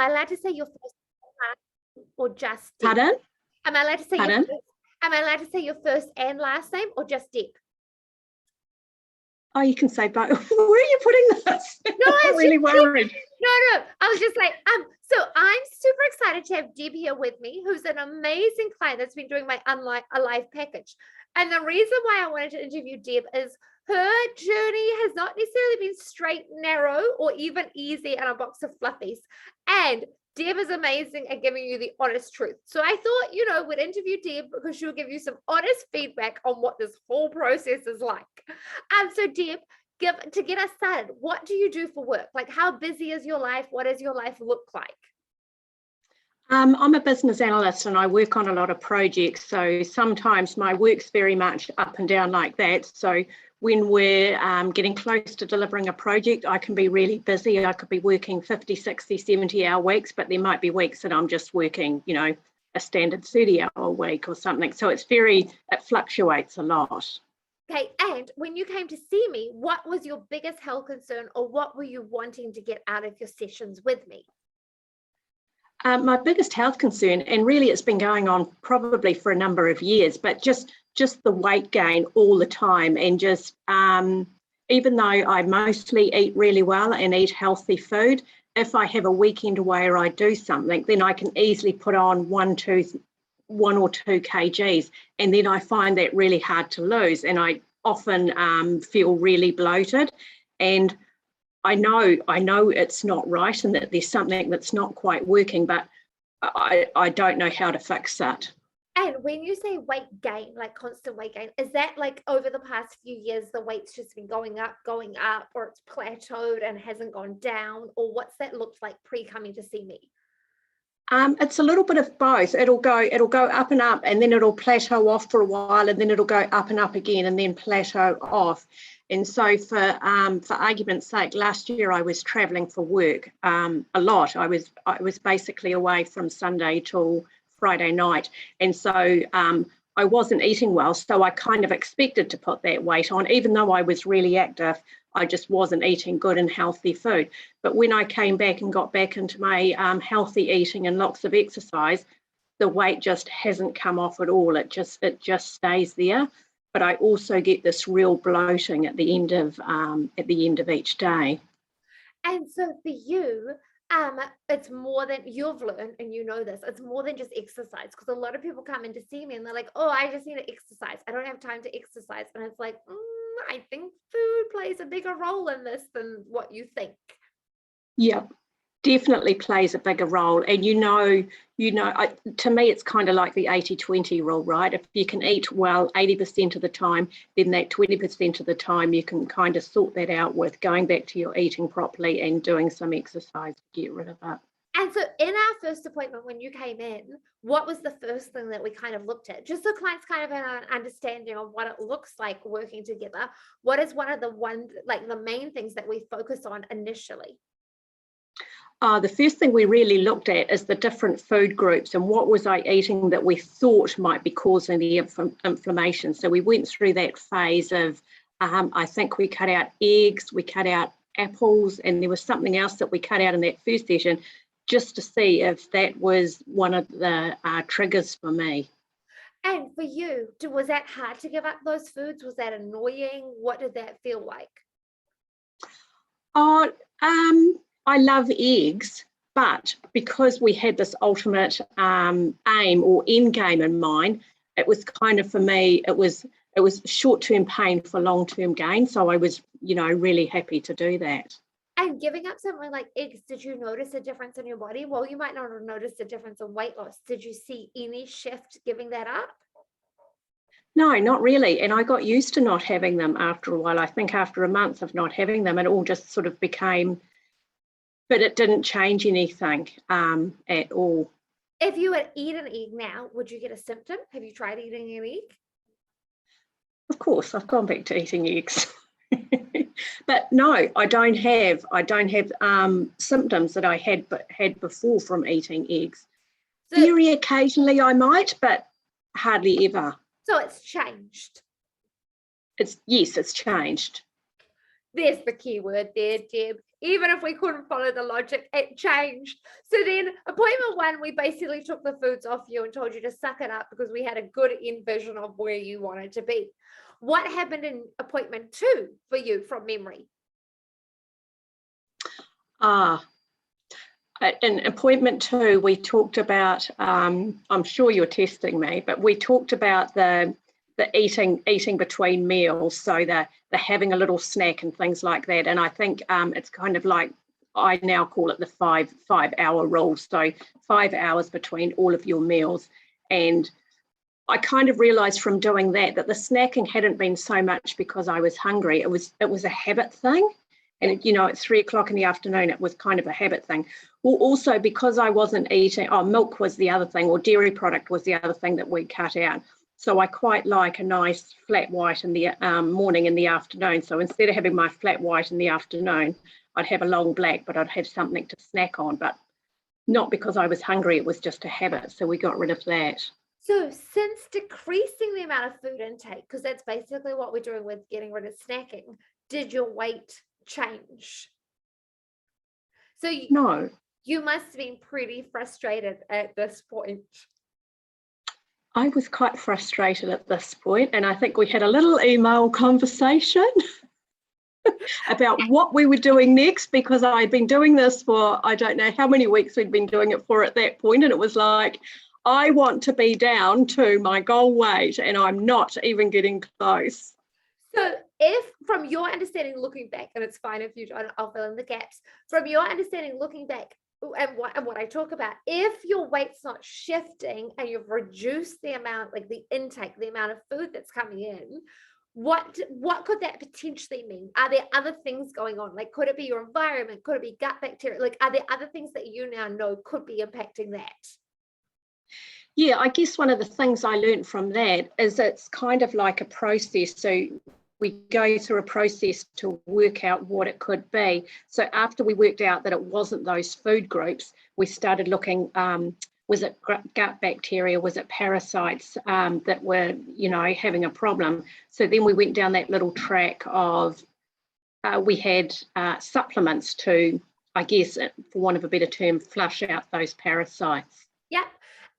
I allowed to say your first name or just Deb? Pardon? Am I allowed to say Pardon? am I allowed to say your first and last name or just Deb? Oh, you can say both. Where are you putting this? No, I'm really worried. No. I was just like, so I'm super excited to have Deb here with me, who's an amazing client that's been doing my Alive package. And the reason why I wanted to interview Deb is her journey has not necessarily been straight, narrow, or even easy and a box of fluffies. And Deb is amazing at giving you the honest truth. So I thought, we'd interview Deb because she'll give you some honest feedback on what this whole process is like. So Deb, to get us started, what do you do for work? Like, how busy is your life? What does your life look like? I'm a business analyst and I work on a lot of projects. So sometimes my work's very much up and down like that. So when we're getting close to delivering a project, I can be really busy. I could be working 50, 60, 70-hour weeks, but there might be weeks that I'm just working, a standard 30-hour week or something. So it fluctuates a lot. Okay, and when you came to see me, what was your biggest health concern, or what were you wanting to get out of your sessions with me? My biggest health concern, and really it's been going on probably for a number of years, but just the weight gain all the time, and just even though I mostly eat really well and eat healthy food, if I have a weekend where I do something, then I can easily put on 1 or 2 kgs, and then I find that really hard to lose, and I often feel really bloated. And I know it's not right and that there's something that's not quite working, but I don't know how to fix that. And when you say weight gain, like constant weight gain, is that like over the past few years, the weight's just been going up, or it's plateaued and hasn't gone down? Or what's that looked like pre-coming to see me? It's a little bit of both. It'll go up and up, and then it'll plateau off for a while, and then it'll go up and up again, and then plateau off. And so, for argument's sake, last year I was travelling for work a lot. I was basically away from Sunday till Friday night, and so I wasn't eating well. So I kind of expected to put that weight on, even though I was really active. I just wasn't eating good and healthy food. But when I came back and got back into my healthy eating and lots of exercise, the weight just hasn't come off at all. It just stays there. But I also get this real bloating at the end of each day. And so for you, it's more than you've learned, and you know this, it's more than just exercise, because a lot of people come in to see me and they're like, oh, I just need to exercise. I don't have time to exercise. And it's like, I think food plays a bigger role in this than what you think. Yeah, definitely plays a bigger role. And to me, it's kind of like the 80-20 rule, right? If you can eat well 80% of the time, then that 20% of the time you can kind of sort that out with going back to your eating properly and doing some exercise to get rid of it. And so in our first appointment, when you came in, what was the first thing that we kind of looked at? Just so clients kind of have an understanding of what it looks like working together. What is one of the main things that we focus on initially? The first thing we really looked at is the different food groups and what was I eating that we thought might be causing the inflammation. So we went through that phase of, I think we cut out eggs, we cut out apples, and there was something else that we cut out in that first session, just to see if that was one of the triggers for me. And for you, was that hard to give up those foods? Was that annoying? What did that feel like? I love eggs, but because we had this ultimate aim or end game in mind, it was kind of, for me, it was short-term pain for long-term gain. So I was, really happy to do that. And giving up something like eggs, did you notice a difference in your body? Well, you might not have noticed a difference in weight loss. Did you see any shift giving that up? No, not really. And I got used to not having them after a while. I think after a month of not having them, it all just sort of became, but it didn't change anything at all. If you would eat an egg now, would you get a symptom? Have you tried eating an egg? Of course, I've gone back to eating eggs. But no, I don't have symptoms that I had before from eating eggs. So, very occasionally I might, but hardly ever. So it's changed. Yes, it's changed. There's the key word there, Deb. Even if we couldn't follow the logic, it changed. So then appointment 1, we basically took the foods off you and told you to suck it up because we had a good vision of where you wanted to be. What happened in appointment 2 for you from memory? In appointment 2, we talked about, I'm sure you're testing me, but we talked about the eating between meals, so the having a little snack and things like that. And I think it's kind of like, I now call it the 5-hour rule. So 5 hours between all of your meals. And I kind of realized from doing that the snacking hadn't been so much because I was hungry. It was a habit thing. And, you know, at 3 o'clock in the afternoon, it was kind of a habit thing. Well, also because I wasn't eating, milk was the other thing, or dairy product was the other thing that we cut out. So I quite like a nice flat white in the morning and the afternoon. So instead of having my flat white in the afternoon, I'd have a long black, but I'd have something to snack on. But not because I was hungry, it was just a habit. So we got rid of that. So since decreasing the amount of food intake, because that's basically what we're doing with getting rid of snacking, did your weight change? So No. You must have been pretty frustrated at this point. I was quite frustrated at this point, and I think we had a little email conversation about what we were doing next, because I'd been doing this for, I don't know how many weeks we'd been doing it for at that point, and it was like, I want to be down to my goal weight, and I'm not even getting close. So if, from your understanding looking back, and it's fine if you don't, I'll fill in the gaps, from your understanding looking back, and what I talk about, if your weight's not shifting and you've reduced the amount, like the intake, the amount of food that's coming in, what could that potentially mean? Are there other things going on? Like, could it be your environment? Could it be gut bacteria? Like, are there other things that you now know could be impacting that? Yeah, I guess one of the things I learned from that is it's kind of like a process. So we go through a process to work out what it could be. So after we worked out that it wasn't those food groups, we started looking, was it gut bacteria, was it parasites that were, you know, having a problem? So then we went down that little track of, we had supplements to, I guess, for want of a better term, flush out those parasites. Yep.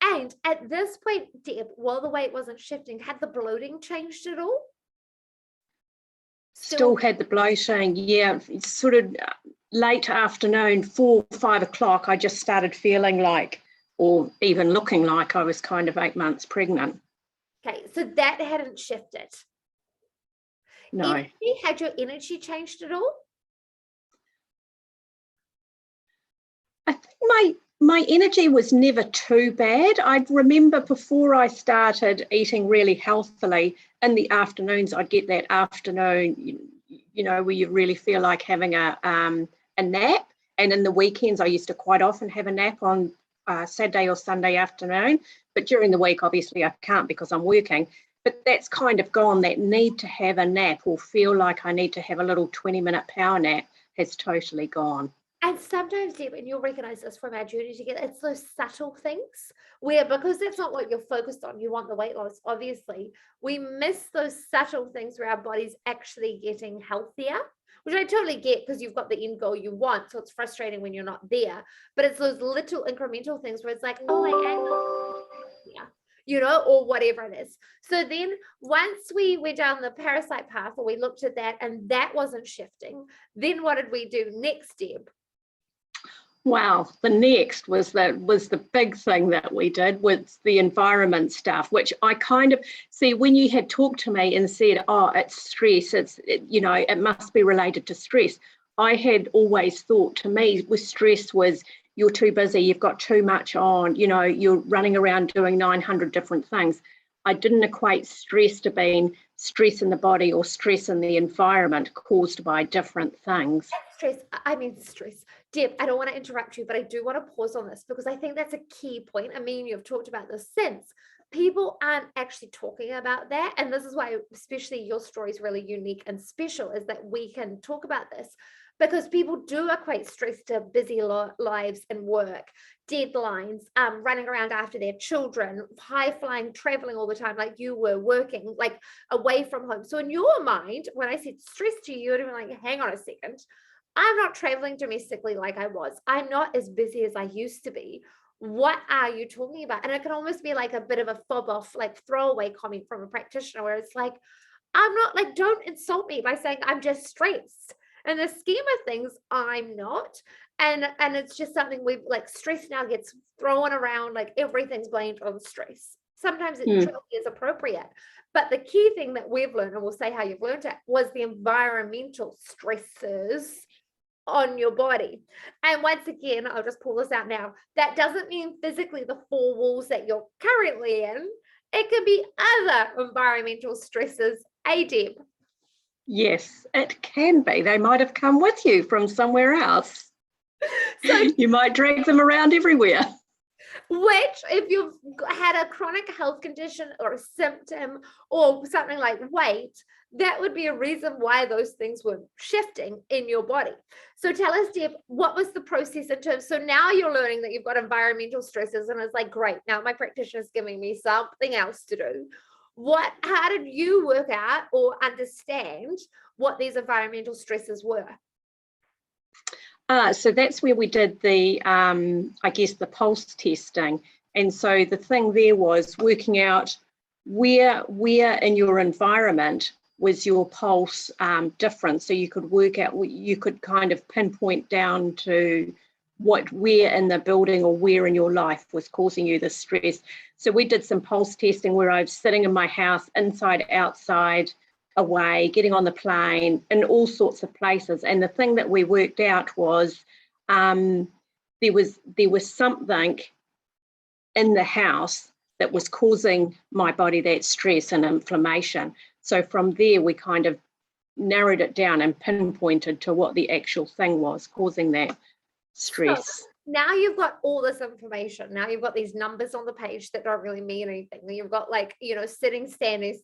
And at this point, Deb, while the weight wasn't shifting, had the bloating changed at all? Still had the bloating, yeah. It's sort of late afternoon, 4 or 5 o'clock, I just started feeling like, or even looking like, I was kind of 8 months pregnant. Okay, so that hadn't shifted. No. Had your energy changed at all? I think my energy was never too bad. I remember before I started eating really healthily, in the afternoons, I'd get that afternoon, you know, where you really feel like having a nap. And in the weekends, I used to quite often have a nap on Saturday or Sunday afternoon. But during the week, obviously, I can't because I'm working. But that's kind of gone. That need to have a nap or feel like I need to have a little 20-minute power nap has totally gone. And sometimes, Deb, and you'll recognize this from our journey together, it's those subtle things where, because that's not what you're focused on, you want the weight loss, obviously, we miss those subtle things where our body's actually getting healthier, which I totally get because you've got the end goal you want. So it's frustrating when you're not there. But it's those little incremental things where it's like, oh, I am here, you know, or whatever it is. So then once we went down the parasite path, or we looked at that and that wasn't shifting, then what did we do next, Deb? Wow, the next was the big thing that we did was the environment stuff, which I kind of see when you had talked to me and said, oh, it's stress, you know, it must be related to stress. I had always thought, to me, with stress was you're too busy, you've got too much on, you know, you're running around doing 900 different things. I didn't equate stress to being stress in the body or stress in the environment caused by different things. Stress. Deb, I don't want to interrupt you, but I do want to pause on this because I think that's a key point. I mean, you've talked about this since. People aren't actually talking about that. And this is why, especially your story is really unique and special, is that we can talk about this. because people do equate stress to busy lives and work, deadlines, running around after their children, high flying, traveling all the time, like you were working like away from home. So in your mind, when I said stress to you, you'd have been like, hang on a second, I'm not traveling domestically like I was. I'm not as busy as I used to be. What are you talking about? And it can almost be like a bit of a fob off, like throwaway comment from a practitioner where it's like, I'm not, like, don't insult me by saying I'm just stressed. In the scheme of things, I'm not. And it's just something we've, like, stress now gets thrown around, like everything's blamed on stress. Sometimes it truly is appropriate. But the key thing that we've learned, and we'll say how you've learned it, was the environmental stresses on your body. And once again, I'll just pull this out now. That doesn't mean physically the four walls that you're currently in. It could be other environmental stresses. Deb. Yes, it can be. They might have come with you from somewhere else. So you might drag them around everywhere. Which, if you've had a chronic health condition or a symptom or something like weight, that would be a reason why those things were shifting in your body. So tell us, Deb, what was the process in terms, so now you're learning that you've got environmental stresses, and it's like, great, now my practitioner is giving me something else to do. How did you work out or understand what these environmental stresses were? So that's where we did the, I guess, the pulse testing. And so the thing there was working out where in your environment was your pulse different. So you could work out, you could kind of pinpoint down to where in the building or where in your life was causing you the stress. So we did some pulse testing where I was sitting in my house, inside, outside, away, getting on the plane, in all sorts of places. And the thing that we worked out was there was something in the house that was causing my body that stress and inflammation. So from there, we kind of narrowed it down and pinpointed to what the actual thing was causing that stress. So now you've got all this information. Now you've got these numbers on the page that don't really mean anything. You've got, like, you know, sitting, standing,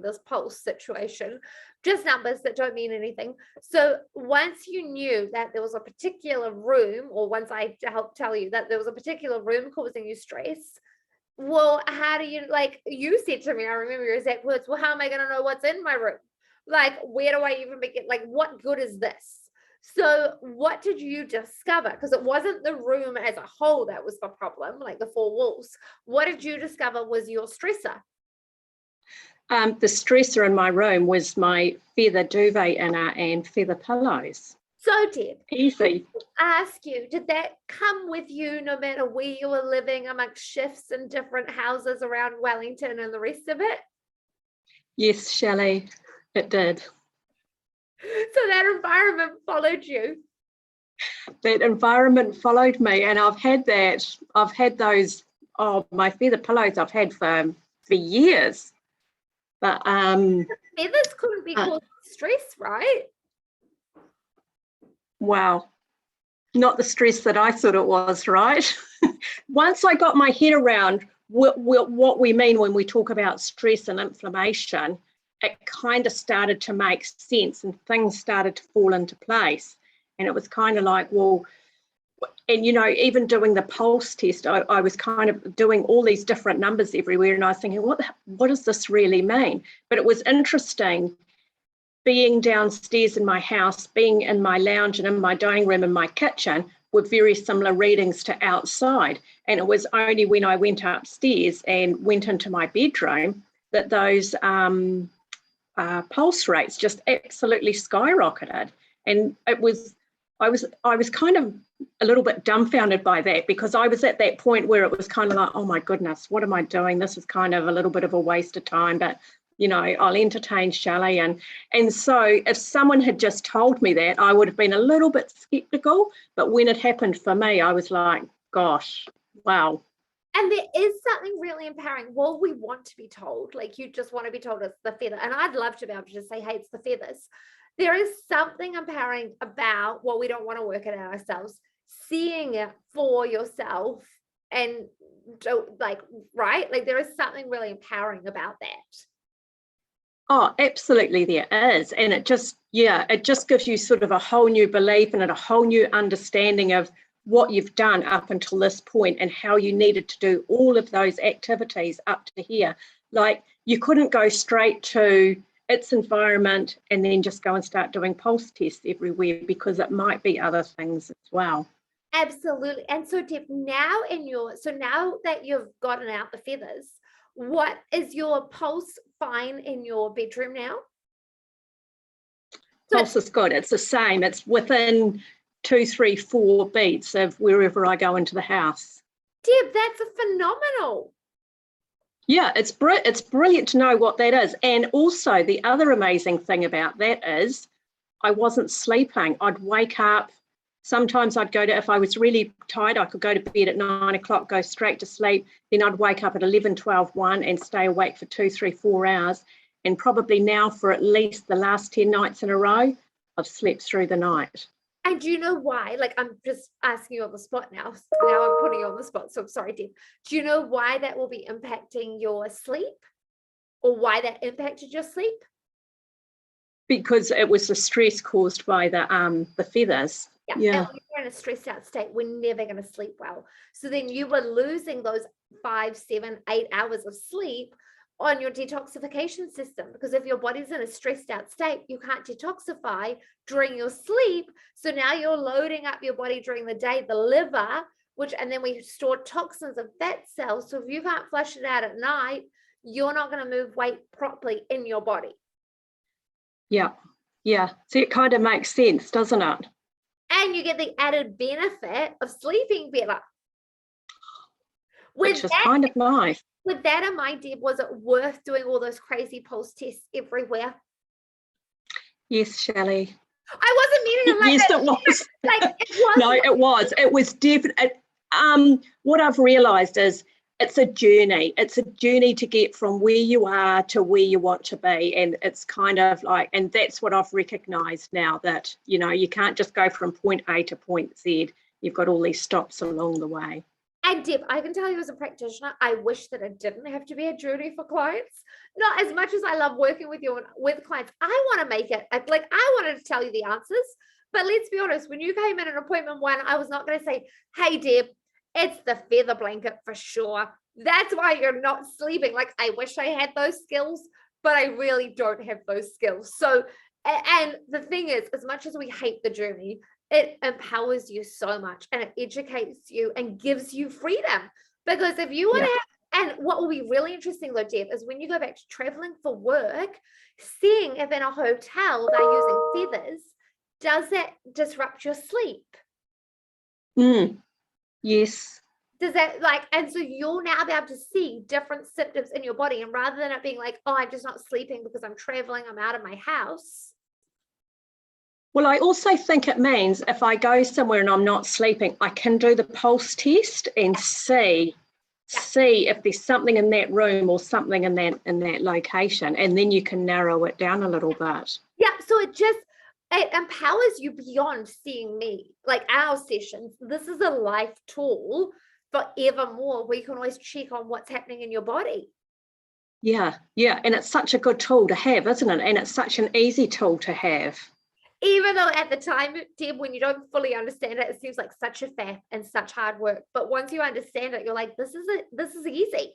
this pulse situation, just numbers that don't mean anything. So once you knew that there was a particular room, or once I helped tell you that there was a particular room causing you stress, well, how do you, like you said to me, I remember your exact words, well, how am I going to know what's in my room? Like, where do I even begin? Like, what good is this? So what did you discover? Because it wasn't the room as a whole that was the problem, like the four walls. What did you discover was your stressor? The stressor in my room was my feather duvet inner and feather pillows. So, Deb, easy. Ask you, did that come with you no matter where you were living amongst shifts in different houses around Wellington and the rest of it? Yes, Shelley, it did. So that environment followed you. That environment followed me, and I've had those, my feather pillows I've had for years. But feathers couldn't be causing stress, right? Wow. Not the stress that I thought it was, right? Once I got my head around what we mean when we talk about stress and inflammation, it kind of started to make sense and things started to fall into place. And it was kind of like, well, and, you know, even doing the pulse test, I was kind of doing all these different numbers everywhere. And I was thinking, what does this really mean? But it was interesting being downstairs in my house, being in my lounge and in my dining room and my kitchen were very similar readings to outside. And it was only when I went upstairs and went into my bedroom that those pulse rates just absolutely skyrocketed. And I was kind of a little bit dumbfounded by that, because I was at that point where it was kind of like, oh my goodness, what am I doing? This is kind of a little bit of a waste of time, but you know, I'll entertain Shelley. And so if someone had just told me that, I would have been a little bit skeptical. But when it happened for me, I was like, gosh, wow. And there is something really empowering. Well, we want to be told, like you just want to be told it's the feather. And I'd love to be able to just say, hey, it's the feathers. There is something empowering about what we don't want to work it out ourselves, seeing it for yourself and like, right? Like there is something really empowering about that. Oh, absolutely there is. And it just gives you sort of a whole new belief and a whole new understanding of what you've done up until this point and how you needed to do all of those activities up to here. Like, you couldn't go straight to its environment and then just go and start doing pulse tests everywhere, because it might be other things as well. Absolutely. And so Deb, now that you've gotten out the feathers, what is your pulse fine in your bedroom now? Pulse is good. It's the same. It's within 2, 3, 4 beats of wherever I go into the house. Deb, that's phenomenal. Yeah, it's brilliant to know what that is. And also the other amazing thing about that is I wasn't sleeping. I'd wake up. Sometimes I'd go to, if I was really tired, I could go to bed at 9 o'clock, go straight to sleep. Then I'd wake up at 11, 12, 1 and stay awake for 2, 3, 4 hours. And probably now for at least the last 10 nights in a row, I've slept through the night. And do you know why? Like, I'm just asking you on the spot now. Now I'm putting you on the spot. So I'm sorry, Deb. Do you know why that will be impacting your sleep, or why that impacted your sleep? Because it was the stress caused by the feathers. Yeah. And when you're in a stressed out state, we're never going to sleep well. So then you were losing those 5, 7, 8 hours of sleep on your detoxification system, because if your body's in a stressed out state, you can't detoxify during your sleep. So now you're loading up your body during the day, the liver, and then we store toxins of fat cells. So if you can't flush it out at night, you're not going to move weight properly in your body. Yeah. So it kind of makes sense, doesn't it? And you get the added benefit of sleeping better. Which is kind of nice. With that in mind, Deb, was it worth doing all those crazy pulse tests everywhere? Yes, Shelley. I wasn't meaning it like yes, that. It was. Like, it was. No, it was. It was definitely. What I've realised is it's a journey. It's a journey to get from where you are to where you want to be. And it's kind of like, and that's what I've recognised now, that, you know, you can't just go from point A to point Z. You've got all these stops along the way. And Deb, I can tell you as a practitioner, I wish that it didn't have to be a journey for clients. Not as much as I love working with you and with clients. I want to make it, like, I wanted to tell you the answers. But let's be honest, when you came in an appointment one, I was not going to say, hey, Deb, it's the feather blanket for sure. That's why you're not sleeping. Like, I wish I had those skills, but I really don't have those skills. So, and the thing is, as much as we hate the journey, it empowers you so much, and it educates you and gives you freedom. Because if you want to have, and what will be really interesting though, Deb, is when you go back to traveling for work, seeing if in a hotel they're using feathers, does that disrupt your sleep? Yes. Does that, like, and so you'll now be able to see different symptoms in your body, and rather than it being like, oh, I'm just not sleeping because I'm traveling, I'm out of my house. Well, I also think it means if I go somewhere and I'm not sleeping, I can do the pulse test and see if there's something in that room or something in that location, and then you can narrow it down a little bit. Yeah, so it empowers you beyond seeing me. Like our sessions, this is a life tool forevermore. We can always check on what's happening in your body. Yeah, and it's such a good tool to have, isn't it? And it's such an easy tool to have. Even though at the time, Deb, when you don't fully understand it, it seems like such a faff and such hard work. But once you understand it, you're like, this is easy.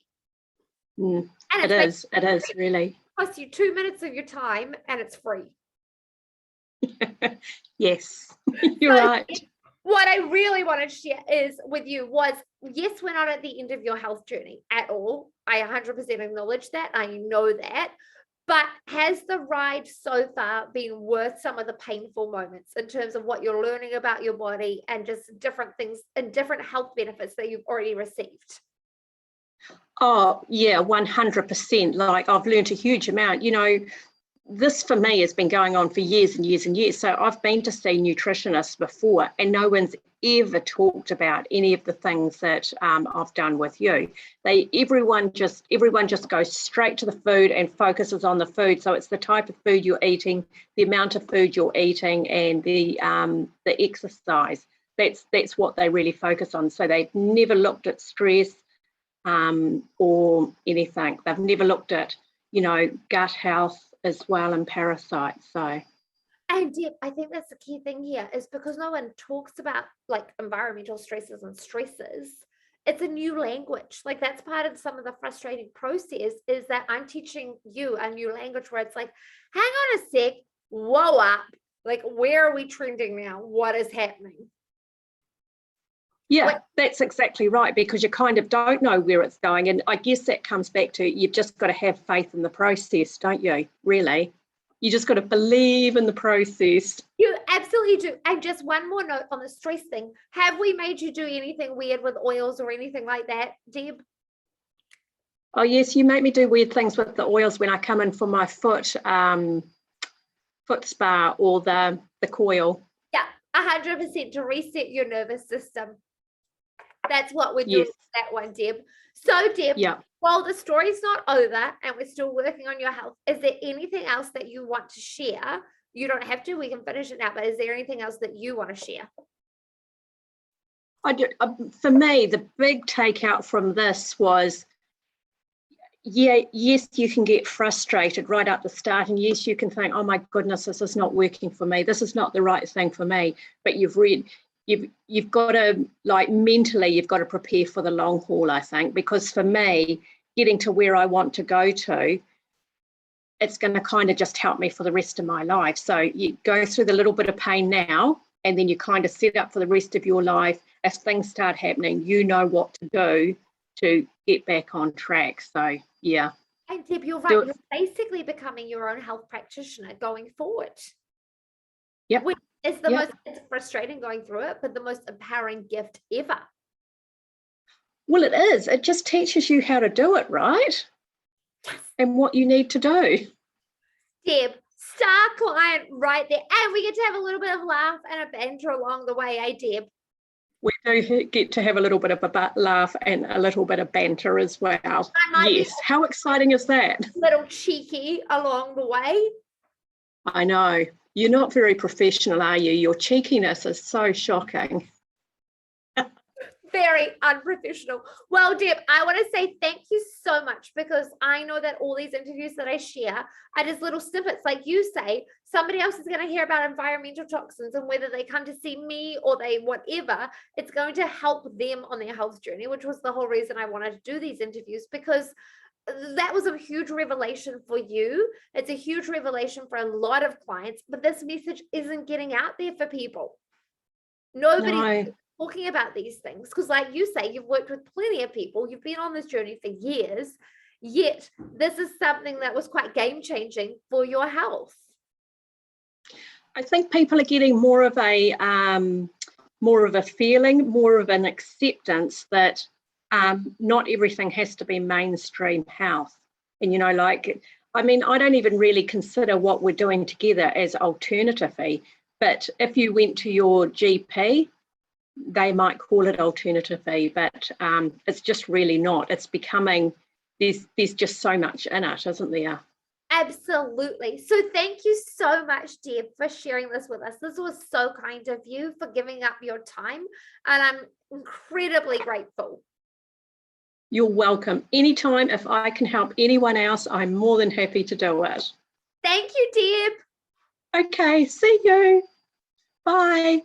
And it is really. It costs you 2 minutes of your time and it's free. Yes, you're right. What I really wanted to share is with you was, yes, we're not at the end of your health journey at all. I 100% acknowledge that. I know that. But has the ride so far been worth some of the painful moments in terms of what you're learning about your body and just different things and different health benefits that you've already received? Oh, yeah, 100%. Like, I've learned a huge amount. You know, this for me has been going on for years and years and years. So I've been to see nutritionists before, and no one's ever talked about any of the things that I've done with you. Everyone just goes straight to the food and focuses on the food. So it's the type of food you're eating, the amount of food you're eating, and the exercise. That's what they really focus on. So they've never looked at stress or anything. They've never looked at, you know, gut health, as well, and parasites. So. And Deb, I think that's the key thing here, is because no one talks about like environmental stresses and stresses. It's a new language. Like that's part of some of the frustrating process, is that I'm teaching you a new language where it's like, hang on a sec, whoa up. Like, where are we trending now? What is happening? Yeah, that's exactly right, because you kind of don't know where it's going. And I guess that comes back to, you've just got to have faith in the process, don't you? Really? You just got to believe in the process. You absolutely do. And just one more note on the stress thing. Have we made you do anything weird with oils or anything like that, Deb? Oh, yes, you make me do weird things with the oils when I come in for my foot spa or the coil. Yeah, 100% to reset your nervous system. That's what we're doing with that one, Deb. So, Deb, while the story's not over and we're still working on your health, is there anything else that you want to share? You don't have to, we can finish it now, but is there anything else that you want to share? For me, the big takeout from this was, yes, you can get frustrated right at the start, and yes, you can think, oh my goodness, this is not working for me, this is not the right thing for me. But you've got to, like, mentally, you've got to prepare for the long haul, I think, because for me, getting to where I want to go to, it's going to kind of just help me for the rest of my life. So you go through the little bit of pain now, and then you kind of set up for the rest of your life. If things start happening, you know what to do to get back on track. So yeah. And Deb, you're right, you're basically becoming your own health practitioner going forward. Yep. Which is the most, it's frustrating going through it, but the most empowering gift ever. Well, it is. It just teaches you how to do it, right? And what you need to do. Deb, star client right there. And we get to have a little bit of laugh and a banter along the way, eh, Deb? We do get to have a little bit of a laugh and a little bit of banter as well. Yes. How exciting is that? A little cheeky along the way. I know. You're not very professional, are you? Your cheekiness is so shocking. Very unprofessional. Well, Deb, I want to say thank you so much, because I know that all these interviews that I share are just little snippets. Like you say, somebody else is going to hear about environmental toxins, and whether they come to see me or they whatever, it's going to help them on their health journey, which was the whole reason I wanted to do these interviews, because that was a huge revelation for you. It's a huge revelation for a lot of clients, but this message isn't getting out there for people. Nobody's talking about these things, because like you say, you've worked with plenty of people, you've been on this journey for years, yet this is something that was quite game-changing for your health. I think people are getting more of a feeling, more of an acceptance that not everything has to be mainstream health. And, you know, like, I mean, I don't even really consider what we're doing together as alternative-y, but if you went to your GP, they might call it alternative-y, but it's just really not. It's becoming, there's just so much in it, isn't there? Absolutely. So thank you so much, Deb, for sharing this with us. This was so kind of you, for giving up your time, and I'm incredibly grateful. You're welcome. Anytime, if I can help anyone else, I'm more than happy to do it. Thank you, Deb. Okay, see you. Bye.